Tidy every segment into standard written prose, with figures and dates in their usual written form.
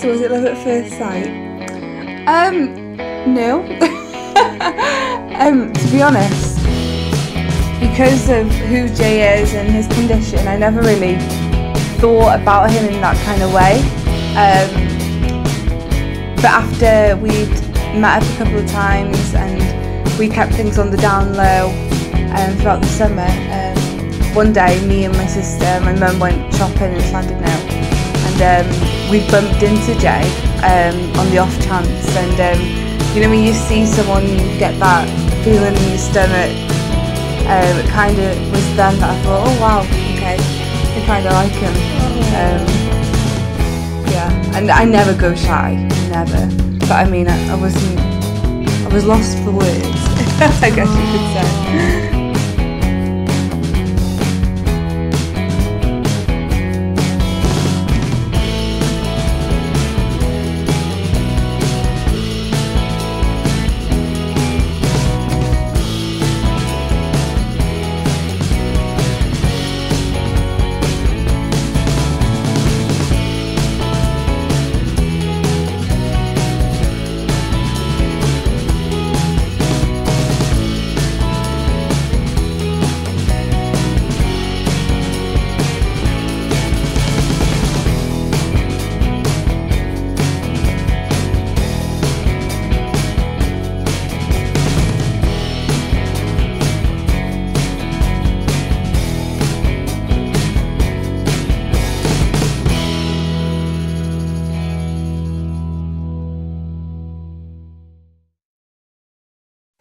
So was it love at first sight? No. To be honest, because of who Jay is and his condition, I never really thought about him in that kind of way. But after we'd met up a couple of times and we kept things on the down low throughout the summer, one day me and my sister, my mum went shopping in Llandudno, and we bumped into Jay on the off chance, and you know when you see someone you get that feeling in your stomach, it kind of was then that I thought, oh wow, okay, I kind of like him. Yeah, and I never go shy, never, but I mean I was lost for words, I guess you could say.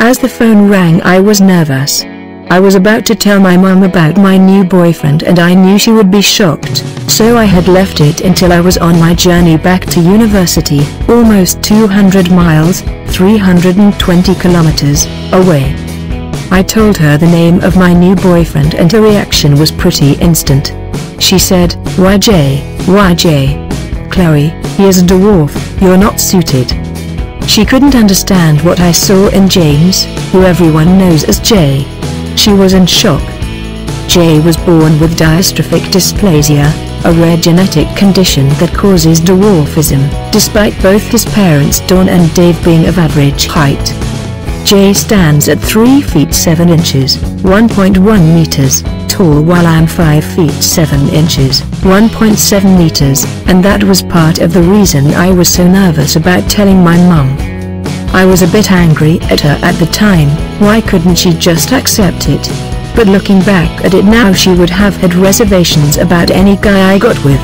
As the phone rang, I was nervous. I was about to tell my mum about my new boyfriend and I knew she would be shocked, so I had left it until I was on my journey back to university, almost 200 miles, 320 kilometers, away. I told her the name of my new boyfriend and her reaction was pretty instant. She said, "Why Jay, why Jay? Chloe, he is a dwarf, you're not suited." She couldn't understand what I saw in James, who everyone knows as Jay. She was in shock. Jay was born with dystrophic dysplasia, a rare genetic condition that causes dwarfism, despite both his parents Dawn and Dave being of average height. Jay stands at 3 feet 7 inches, 1.1 meters, tall while I'm 5 feet 7 inches, 1.7 meters, and that was part of the reason I was so nervous about telling my mum. I was a bit angry at her at the time, why couldn't she just accept it? But looking back at it now, she would have had reservations about any guy I got with.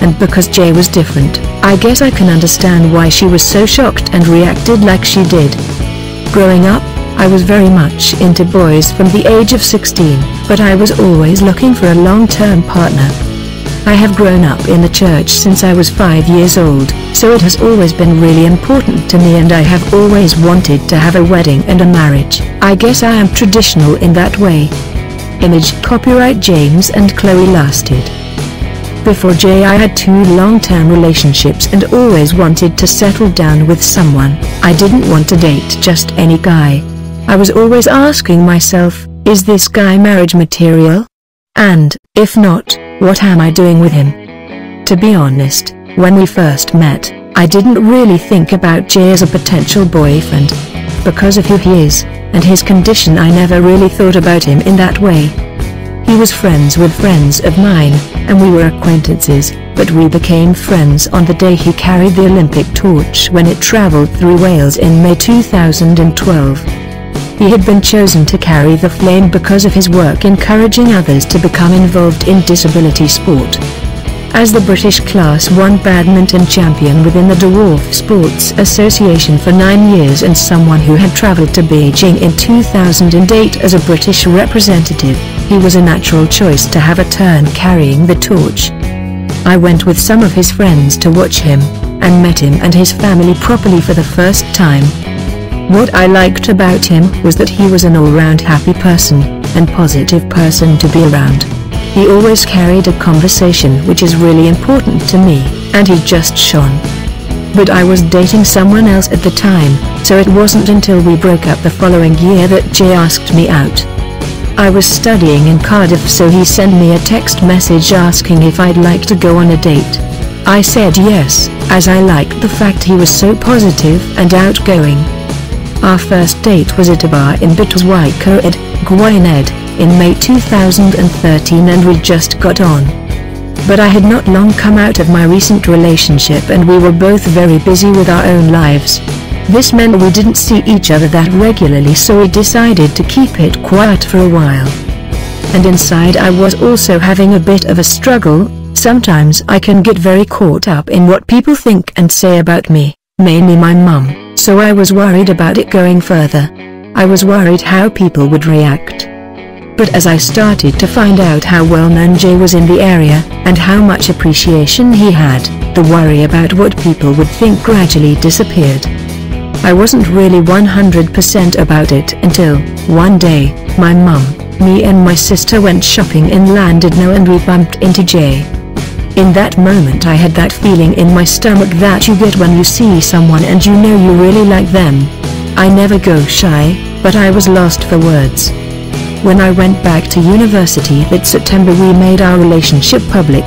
And because Jay was different, I guess I can understand why she was so shocked and reacted like she did. Growing up, I was very much into boys from the age of 16, but I was always looking for a long-term partner. I have grown up in the church since I was 5 years old, so it has always been really important to me and I have always wanted to have a wedding and a marriage. I guess I am traditional in that way. Image copyright James and Chloe lasted. Before Jay I had 2 long-term relationships and always wanted to settle down with someone. I didn't want to date just any guy. I was always asking myself, is this guy marriage material? And, if not, what am I doing with him? To be honest, when we first met, I didn't really think about Jay as a potential boyfriend. Because of who he is, and his condition, I never really thought about him in that way. He was friends with friends of mine, and we were acquaintances, but we became friends on the day he carried the Olympic torch when it traveled through Wales in May 2012. He had been chosen to carry the flame because of his work encouraging others to become involved in disability sport. As the British Class 1 badminton champion within the Dwarf Sports Association for 9 years and someone who had travelled to Beijing in 2008 as a British representative, he was a natural choice to have a turn carrying the torch. I went with some of his friends to watch him, and met him and his family properly for the first time. What I liked about him was that he was an all-round happy person, and positive person to be around. He always carried a conversation, which is really important to me, and he just shone. But I was dating someone else at the time, so it wasn't until we broke up the following year that Jay asked me out. I was studying in Cardiff, so he sent me a text message asking if I'd like to go on a date. I said yes, as I liked the fact he was so positive and outgoing. Our first date was at a bar in Bitwyscoed, Gwynedd, in May 2013, and we just got on. But I had not long come out of my recent relationship and we were both very busy with our own lives. This meant we didn't see each other that regularly, so we decided to keep it quiet for a while. And inside I was also having a bit of a struggle. Sometimes I can get very caught up in what people think and say about me, mainly my mum, so I was worried about it going further. I was worried how people would react. But as I started to find out how well known Jay was in the area, and how much appreciation he had, the worry about what people would think gradually disappeared. I wasn't really 100% about it until, one day, my mum, me and my sister went shopping in Llandudno and we bumped into Jay. In that moment I had that feeling in my stomach that you get when you see someone and you know you really like them. I never go shy, but I was lost for words. When I went back to university that September we made our relationship public.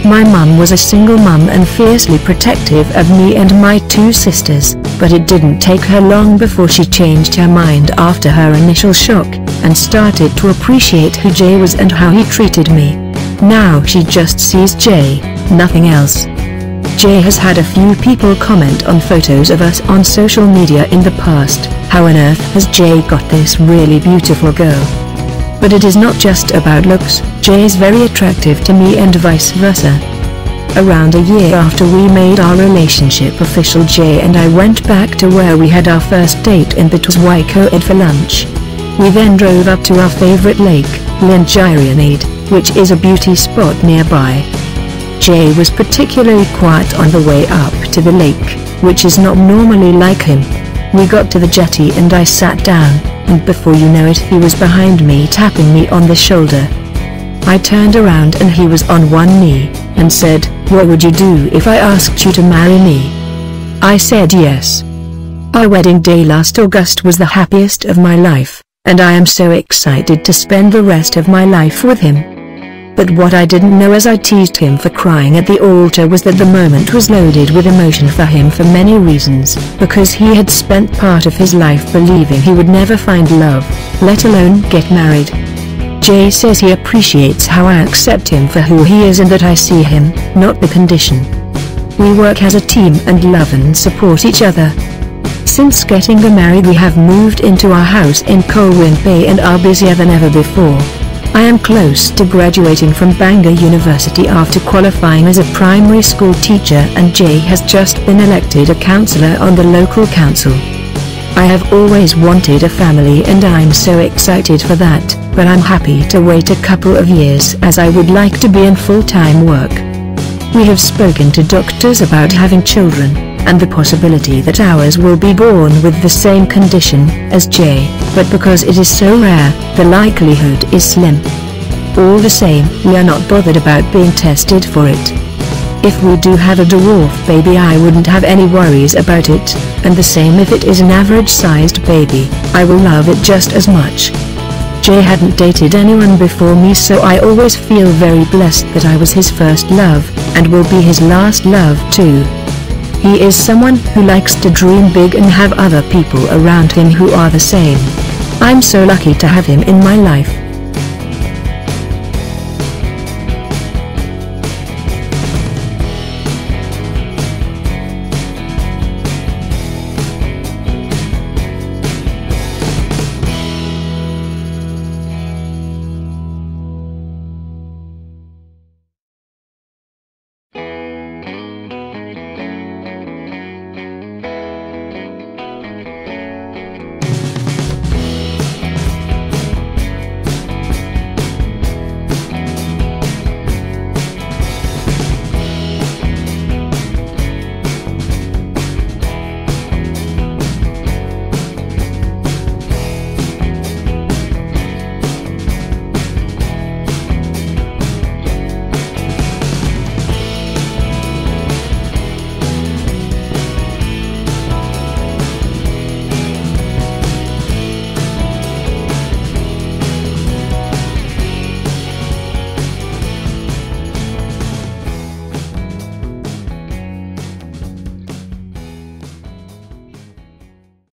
My mum was a single mum and fiercely protective of me and my two sisters, but it didn't take her long before she changed her mind after her initial shock, and started to appreciate who Jay was and how he treated me. Now she just sees Jay, nothing else. Jay has had a few people comment on photos of us on social media in the past. How on earth has Jay got this really beautiful girl? But it is not just about looks, Jay is very attractive to me and vice versa. Around a year after we made our relationship official, Jay and I went back to where we had our first date in Bitwyscoed for lunch. We then drove up to our favorite lake, Llangirionid, which is a beauty spot nearby. Jay was particularly quiet on the way up to the lake, which is not normally like him. We got to the jetty and I sat down, and before you know it he was behind me tapping me on the shoulder. I turned around and he was on one knee, and said, "What would you do if I asked you to marry me?" I said yes. Our wedding day last August was the happiest of my life, and I am so excited to spend the rest of my life with him. But what I didn't know as I teased him for crying at the altar was that the moment was loaded with emotion for him for many reasons, because he had spent part of his life believing he would never find love, let alone get married. Jay says he appreciates how I accept him for who he is and that I see him, not the condition. We work as a team and love and support each other. Since getting married we have moved into our house in Colwyn Bay and are busier than ever before. I am close to graduating from Bangor University after qualifying as a primary school teacher, and Jay has just been elected a councillor on the local council. I have always wanted a family and I'm so excited for that, but I'm happy to wait a couple of years as I would like to be in full-time work. We have spoken to doctors about having children, and the possibility that ours will be born with the same condition as Jay, but because it is so rare, the likelihood is slim. All the same, we are not bothered about being tested for it. If we do have a dwarf baby I wouldn't have any worries about it, and the same if it is an average-sized baby, I will love it just as much. Jay hadn't dated anyone before me, so I always feel very blessed that I was his first love, and will be his last love too. He is someone who likes to dream big and have other people around him who are the same. I'm so lucky to have him in my life.